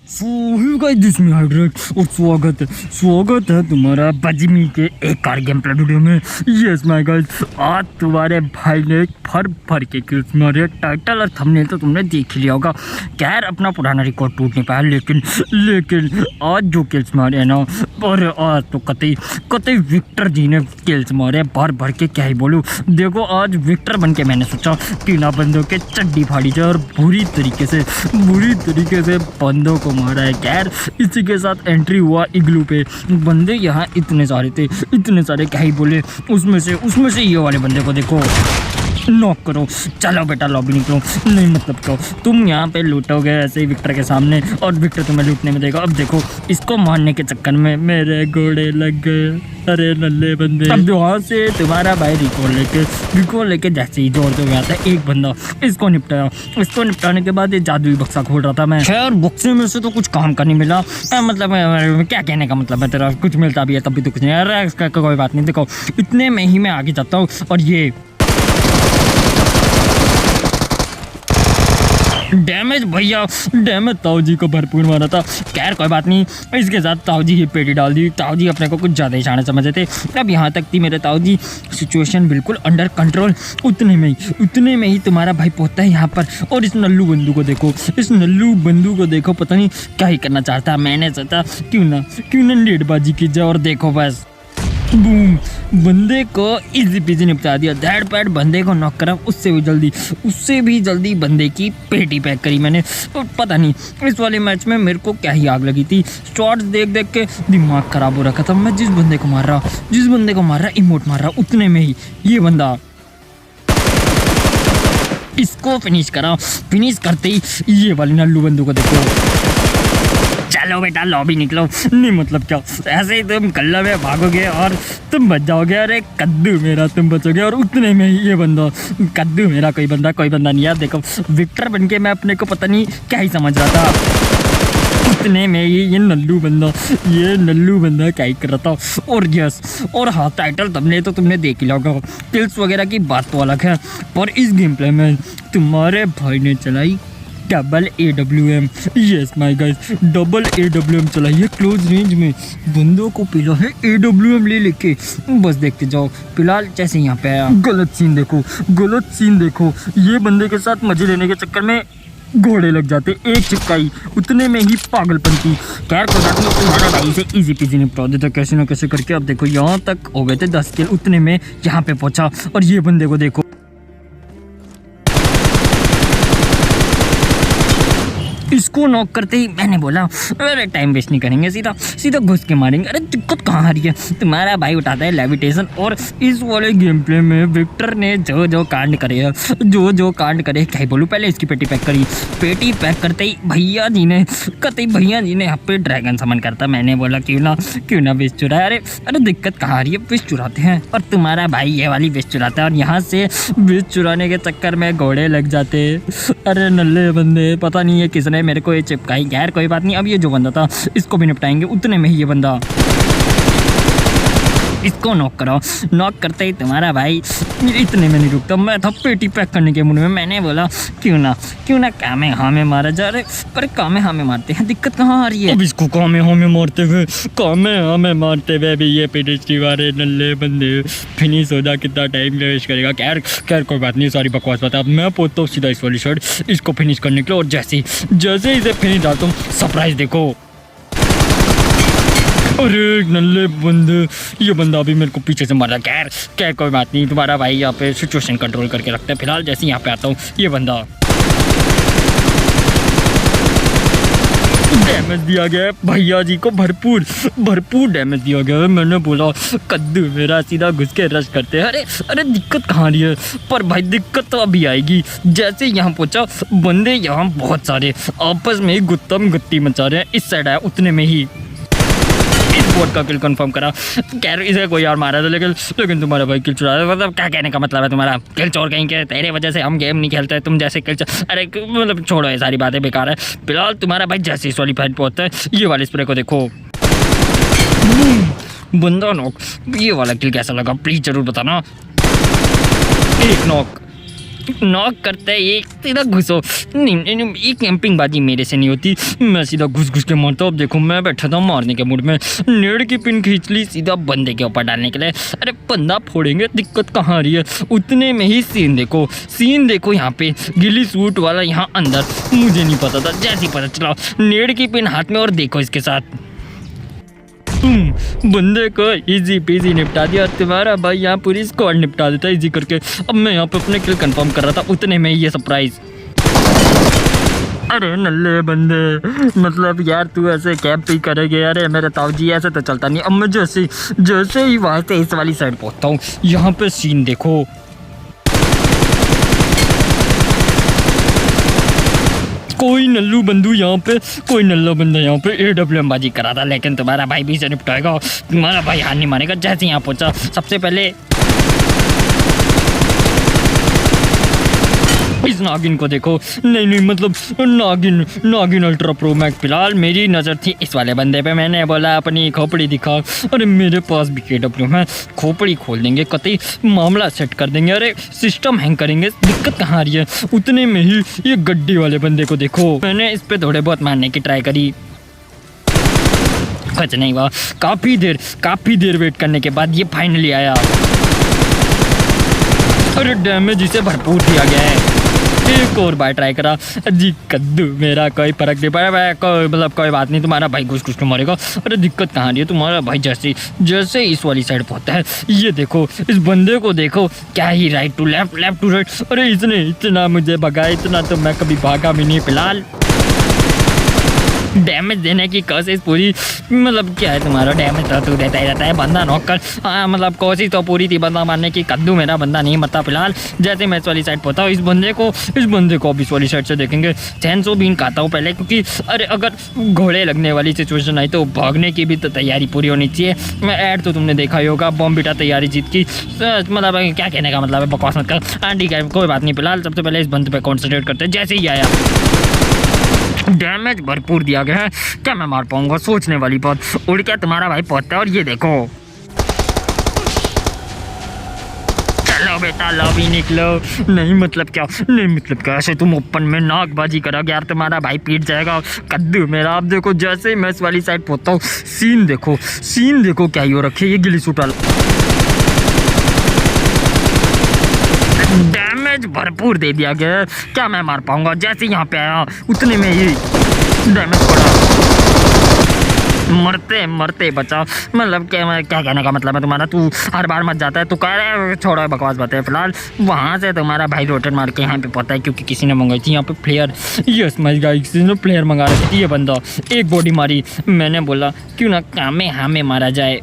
Guys में hydrate और स्वागत है तुम्हारा बजमी के एक और गेम प्ले वीडियो में। यस माय गाइस, आज तुम्हारे भाई ने भर के किल्स मारे। टाइटल और थंबनेल तो तुमने देख ही लिया होगा। खैर अपना पुराना रिकॉर्ड टूट नहीं पाया, लेकिन आज जो किल्स मारे हैं ना, और आज तो कतई विक्टर जी ने किल्स मारे भर के। क्या ही बोलूँ, देखो आज विक्टर बन के मैंने सोचा तीना बंदों के चड्डी फाड़ी जाए और बुरी तरीके से बंदों को मारा है। खैर इसी के साथ एंट्री हुआ इग्लू पे। बंदे यहाँ इतने सारे क्या ही बोले। उसमें से ये वाले बंदे को देखो, नॉक करो। चलो बेटा लॉबी निकलो। नहीं मतलब तो तुम यहाँ पे लूटोगे ऐसे ही विक्टर के सामने, और विक्टर तुम्हें लूटने में देगा। अब देखो इसको मारने के चक्कर में मेरे घोड़े लग गए। अरे नल्ले बंदे। अब वहाँ से तुम्हारा भाई रिकॉल लेके जैसे ही दौड़ते हुए आता है एक बंदा, इसको निपटाने के बाद ये जादुई बक्सा खोल रहा था मैं। खैर बक्से में से तो कुछ काम का नहीं मिला। मतलब क्या कहने का मतलब है तेरा, कुछ मिलता भी है तब भी तो कुछ नहीं। अरे इसका कोई बात नहीं, देखो इतने में ही मैं आगे जाता हूँ और ये डैमेज ताऊ जी को भरपूर मारा था। खैर कोई बात नहीं, इसके साथ ताऊ जी की पेटी डाल दी। ताऊ जी अपने को कुछ ज़्यादा ही शाना समझे थे। अब यहाँ तक थी मेरे ताऊ जी, सिचुएशन बिल्कुल अंडर कंट्रोल। उतने में ही तुम्हारा भाई पहुँचता है यहाँ पर। और इस नल्लू बंदू को देखो, पता नहीं क्या ही करना चाहता। मैंने सोचा क्यों ना नेटबाजी की जाए, और देखो बस बूम, बंदे को इजी पीजी निपटा दिया। धैड़ पैड बंदे को नॉक करा। उससे भी जल्दी बंदे की पेटी पैक करी मैंने। और पता नहीं इस वाले मैच में मेरे को क्या ही आग लगी थी। शॉट्स देख के दिमाग खराब हो रखा था। मैं जिस बंदे को मार रहा इमोट मार रहा, उतने में ही ये बंदा इसको फिनिश करते ही ये वाली नल्लू बंदू को देखो। चलो बेटा लॉबी निकलो। नहीं मतलब क्या, ऐसे ही तुम कल्ला में भागोगे और तुम बच जाओगे। अरे कद्दू मेरा तुम बचोगे। और उतने में ही ये बंदा, कद्दू मेरा कोई बंदा नहीं यार। देखो विक्टर बन के मैं अपने को पता नहीं क्या ही समझ रहा था। उतने में ही ये नल्लू बंदा क्या ही कर रहा था। और हाँ, टाइटल तुमने देख ही होगा। किल्स वगैरह की बात तो अलग है, पर इस गेम प्ले में तुम्हारे भाई ने चलाई double AWM। Yes my guys, double AWM चलाई है क्लोज रेंज में। बंदों को पिला है AWM लेके। बस देखते जाओ। फिलहाल जैसे यहाँ पे आया, गलत सीन देखो। ये बंदे के साथ मजे लेने के चक्कर में घोड़े लग जाते। एक चिपकाई, उतने में ही पागलपंती। खैर कोई बात नहीं, तुम्हारा भाई से इजी पीजी निपटा देता कैसे ना कैसे करके। अब देखो यहाँ तक हो गए थे 10 किल। उतने में यहाँ पे पहुंचा और ये बंदे को देखो, इसको नॉक करते ही मैंने बोला अरे टाइम वेस्ट नहीं करेंगे, सीधा घुस के मारेंगे। अरे दिक्कत कहाँ आ रही है। तुम्हारा भाई उठाता है लेविटेशन। और इस वाले गेम प्ले में विक्टर ने जो कांड करे क्या ही बोलूँ। पहले इसकी पेटी पैक करते ही भैया जी ने यहाँ पे ड्रैगन समन करता। मैंने बोला क्यों ना विश चुराए। अरे दिक्कत कहाँ आ रही है, विश चुराते हैं और तुम्हारा भाई ये वाली विश चुराता है। और यहाँ से विश चुराने के चक्कर में घोड़े लग जाते। अरे नल्ले बंदे, पता नहीं है किसने मेरे को ये चिपकाई। खैर कोई बात नहीं, अब ये जो बंदा था इसको भी निपटाएंगे। उतने में ही ये बंदा, इसको नॉक करते ही तुम्हारा भाई इतने में नहीं रुकता। मैं था पेटी पैक करने के मूड में। मैंने बोला क्यों ना कामे हामे मारा जा रहे। पर कामे हामे मारते हैं, दिक्कत कहाँ आ रही है। अब इसको कामे हामे मारते हुए भी ये पेटी वाले नल्ले बंदे फिनिश हो जा, कितना टाइम वेस्ट करेगा। खैर कोई बात नहीं, सारी बकवास बता। अब मैं पहुंचता हूँ सीधा इस वाली शर्ट इसको फिनिश करने के लिए। और जैसे इसे फिनिश डालता हूँ, सरप्राइज देखो। अरे नल्ले बंदे, ये बंदा अभी मेरे को पीछे से मारा। खैर कोई बात नहीं, तुम्हारा भाई यहाँ पे सिचुएशन कंट्रोल करके रखता है। फिलहाल जैसे यहाँ पे आता हूँ, ये बंदा डैमेज दिया गया है भैया जी को, भरपूर डैमेज दिया गया है। मैंने बोला कद्दू मेरा, सीधा घुस के रश करते हैं। अरे दिक्कत कहाँ रही है। पर भाई दिक्कत तो अभी आएगी। जैसे यहाँ पहुँचा, बंदे यहाँ बहुत सारे आपस में गुत्तम गुत्ती मचा रहे हैं। इस साइड आया, उतने में ही इस बोर्ड का किल कंफर्म करा। खैर इसे कोई और मारा था, लेकिन तुम्हारा भाई किल चुरा। मतलब क्या कहने का मतलब है तुम्हारा, किल चोर कहीं के। तेरे वजह से हम गेम नहीं खेलते, तुम जैसे किल अरे मतलब छोड़ो, ये सारी बातें बेकार है। फिलहाल तुम्हारा भाई जैसे इस वाली फाइट पहुंचता है, ये वाले स्प्रे को देखो, बंदा नॉक। ये वाला किल कैसा लगा प्लीज जरूर बताना। एक नॉक, नॉक करते है ये सीधा घुसो। नहीं, ये कैंपिंग बाजी मेरे से नहीं होती, मैं सीधा घुस के मारता हूँ। अब देखो मैं बैठा था मारने के मूड में, नेड़ की पिन खींच ली सीधा बंदे के ऊपर डालने के लिए। अरे बंदा फोड़ेंगे, दिक्कत कहाँ आ रही है। उतने में ही सीन देखो यहाँ पे गिली सूट वाला यहाँ अंदर। मुझे नहीं पता था, जैसे ही पता चला नेड़ की पिन हाथ में और देखो इसके साथ बंदे को इजी पीजी निपटा दिया। तुम्हारा भाई यहाँ पूरी स्क्वाड निपटा देता इजी करके। अब मैं यहाँ पे अपने किल कंफर्म कर रहा था, उतने में ये सरप्राइज। अरे नल्ले बंदे, मतलब यार तू ऐसे कैंप ही करेगे? अरे मेरे ताऊजी ऐसे तो चलता नहीं। अब मैं जैसे ही वहाँ से इस वाली साइड पहुँचता हूँ, यहाँ पे सीन देखो। कोई नल्लू बंदू यहाँ पे, कोई नल्ला बंदा यहाँ पे AWM बाजी करा था, लेकिन तुम्हारा भाई भी से निपटाएगा। तुम्हारा भाई हार नहीं मानेगा। जैसे यहाँ पहुँचा सबसे पहले इस नागिन को देखो। नहीं मतलब नागिन अल्ट्रा प्रो मैक्स। फिलहाल मेरी नज़र थी इस वाले बंदे पे, मैंने बोला अपनी खोपड़ी दिखा। अरे मेरे पास भी KWM है, खोपड़ी खोल देंगे, कतई मामला सेट कर देंगे। अरे सिस्टम हैंग करेंगे, दिक्कत कहाँ आ रही है। उतने में ही ये गड्डी वाले बंदे को देखो। मैंने इस पे थोड़े बहुत मारने की ट्राई करी, कुछ नहीं हुआ। काफ़ी देर वेट करने के बाद ये फाइनली आया। अरे डैमेज इसे भरपूर दिया गया है। एक और बार ट्राई करा जी, कद्दू मेरा कोई फर्क नहीं पड़ा। कोई बात नहीं, तुम्हारा भाई घुस तो मरेगा। अरे दिक्कत कहाँ रही है, तुम्हारा भाई जैसे इस वाली साइड पहुँचता है, ये देखो इस बंदे को देखो, क्या ही right to left to right. अरे इसने इतना मुझे भगाया, इतना तो मैं कभी भागा भी नहीं। फिलहाल डैमेज देने की कोशिश पूरी, मतलब क्या है तुम्हारा डैमेज तो देता ही रहता है। बंदा नॉक कर, हाँ मतलब कोशिश तो पूरी थी बंदा मारने की। कद्दू मेरा बंदा नहीं मरता। फिलहाल जैसे मैं इस वाली साइड पहुँचा हूँ, इस बंदे को अब इस वाली साइड से देखेंगे। चैनसो बीन खाता हूँ पहले, क्योंकि अरे अगर घोड़े लगने वाली सिचुएशन आई तो भागने की भी तो तैयारी पूरी होनी चाहिए। मैं ऐड तो तुमने देखा ही होगा, बॉम्ब बिटा तैयारी जीत की। मतलब क्या कहने का मतलब है, बकवास मत कर। ठीक है कोई बात नहीं। फिलहाल सबसे पहले इस बंदे पे कॉन्सेंट्रेट करते हैं। जैसे ही आया डैमेज भरपूर दिया गया है, क्या मैं मार पाऊंगा? सोचने वाली बात। उड़ के तुम्हारा भाई पहुंचता है और ये देखो, चलो बेटा लॉबी निकलो। नहीं मतलब क्या ऐसे तुम ओपन में नाकबाजी करोगे यार, तुम्हारा भाई पीट जाएगा। कद्दू मेरा। आप देखो जैसे मैं इस वाली साइड पहुंचता हूँ, सीन देखो क्या ही हो रखे। ये गिली सूट वाला डैमेज भरपूर दे दिया गया, क्या मैं मार पाऊंगा? जैसे यहाँ पे आया उतने में ही डैमेज पड़ा, मरते बचा। मतलब क्या कहने का मतलब है तुम्हारा, तू हर बार मत जाता है, तू कह रहा है छोड़ो बकवास बातें। फिलहाल वहाँ से तुम्हारा भाई रोटेट मार के यहाँ पे पहुँचा है, क्योंकि किसी ने मंगाई थी यहाँ पे प्लेयर। यस माय गाइस, किसी ने प्लेयर मंगा रखी थी। ये बंदा एक बॉडी मारी, मैंने बोला क्यों ना कामे हमें मारा जाए।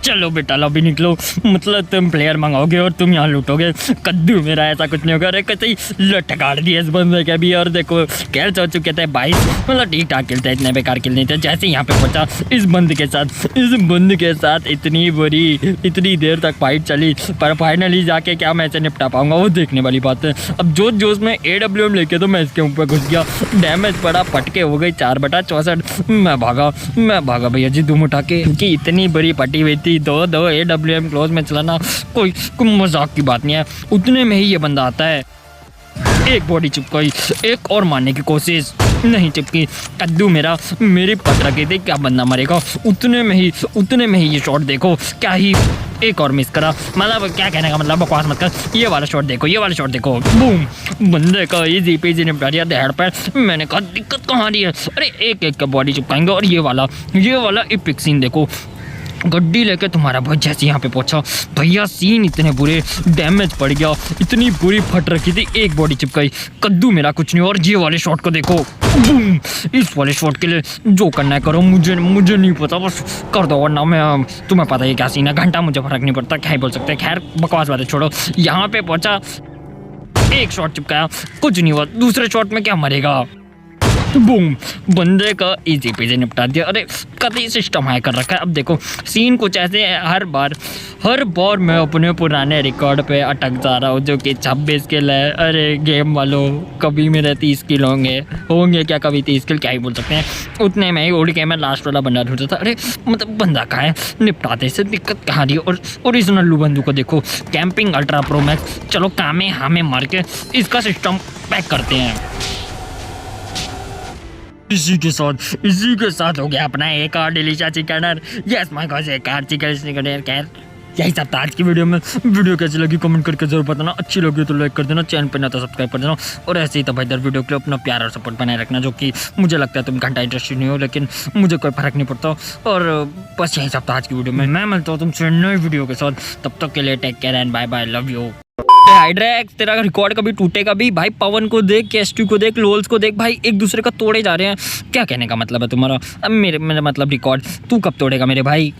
चलो बेटा लॉबी निकलो, मतलब तुम प्लेयर मंगाओगे और तुम यहाँ लूटोगे। कद्दू मेरा ऐसा कुछ नहीं होगा। अरे कैसे लट गाड़ दिया इस बंदे के भी। और देखो कैल हो चुके थे 22, मतलब ठीक ठाक खेलते, इतने बेकार खेल नहीं थे। जैसे यहाँ पे पहुँचा इस बंद के साथ इतनी देर तक फाइट चली, पर फाइनली जाके क्या मैं इसे निपटा पाऊंगा वो देखने वाली बात है। अब जोश में AWM लेके तो मैं इसके ऊपर घुस गया, डैमेज पड़ा, फटके हो गई 4/64। मैं भागा भैया जी दुम उठा के, क्योंकि इतनी बड़ी पटी हुई थी। दो AWM क्लोज में चलाना कोई मजाक की बात नहीं है। उतने में ही ये बंदा आता है, एक बॉडी चिपकाई, एक और मारने की कोशिश, नहीं चिपकी। कद्दू मेरी पट रखी थी, क्या बंदा मरेगा। उतने में ही ये शॉट देखो, क्या ही एक और मिस करा। मतलब क्या कहने का मतलब, बकवास मत कर। ये वाला शॉट देखो, बूम, बंदे का इजी पीजी निपटा दिया दहड़ पर। मैंने कहा दिक्कत कहाँ रही है। अरे एक का बॉडी चिपकाएंगे। और ये वाला एपिक सीन देखो, गड्डी लेके तुम्हारा भाई जैसे यहाँ पे पहुंचा, भैया सीन इतने बुरे, डैमेज पड़ गया, इतनी बुरी फट रखी थी, एक बॉडी चिपकाई। कद्दू मेरा कुछ नहीं। और ये वाले शॉट को देखो, बूम। इस वाले शॉट के लिए जो करना है करो, मुझे नहीं पता, बस कर दो, वरना मैं तुम्हें पता है क्या सीन है। घंटा मुझे फर्क नहीं पड़ता, क्या ही बोल सकते हैं। खैर बकवास बातें छोड़ो। यहाँ पे पहुंचा, एक शॉट चिपकाया, कुछ नहीं हुआ। दूसरे शॉट में क्या मरेगा। बूम, बंदे का इजी पीजी निपटा दिया। अरे कभी सिस्टम हाई कर रखा है। अब देखो सीन कुछ ऐसे है, हर बार मैं अपने पुराने रिकॉर्ड पे अटक जा रहा हूँ जो कि 26 किल है। अरे गेम वालों, कभी मेरे 30 किल होंगे क्या, कभी 30 किल, क्या ही बोल सकते हैं। उतने में ही उड़ के मैं लास्ट वाला बंदा ढूंढता था। अरे मतलब बंदा कहाँ है, निपटाते से दिक्कत कहाँ रही है। और ओरिजिनल लू बंदू को देखो, कैंपिंग अल्ट्रा प्रो मैक्स। चलो कामे हामे मार के इसका सिस्टम पैक करते हैं। इसी के साथ हो गया अपना एक और डिलीशियस चिकनर। यस माय गॉड, एक और चिकन। खैर यही सब था आज की वीडियो में। वीडियो कैसी लगी कमेंट करके जरूर बताना। अच्छी लगी तो लाइक कर देना, चैनल पर ना तो सब्सक्राइब कर देना। और ऐसे ही तो भाई इधर वीडियो के लिए अपना प्यार और सपोर्ट बनाए रखना, जो कि मुझे लगता है तुम घंटा इंटरेस्टेड नहीं हो, लेकिन मुझे कोई फर्क नहीं पड़ता। और बस यही सब था आज की वीडियो में। मैं मिलता हूँ तुमसे नई वीडियो के साथ, तब तक के लिए take care and bye bye, love you. Hydrax, तेरा रिकॉर्ड कभी टूटेगा भी भाई। पवन को देख, केस्टी को देख, लोल्स को देख, भाई एक दूसरे का तोड़े जा रहे हैं। क्या कहने का मतलब है तुम्हारा? अब मेरा मतलब रिकॉर्ड तू कब तोड़ेगा मेरे भाई?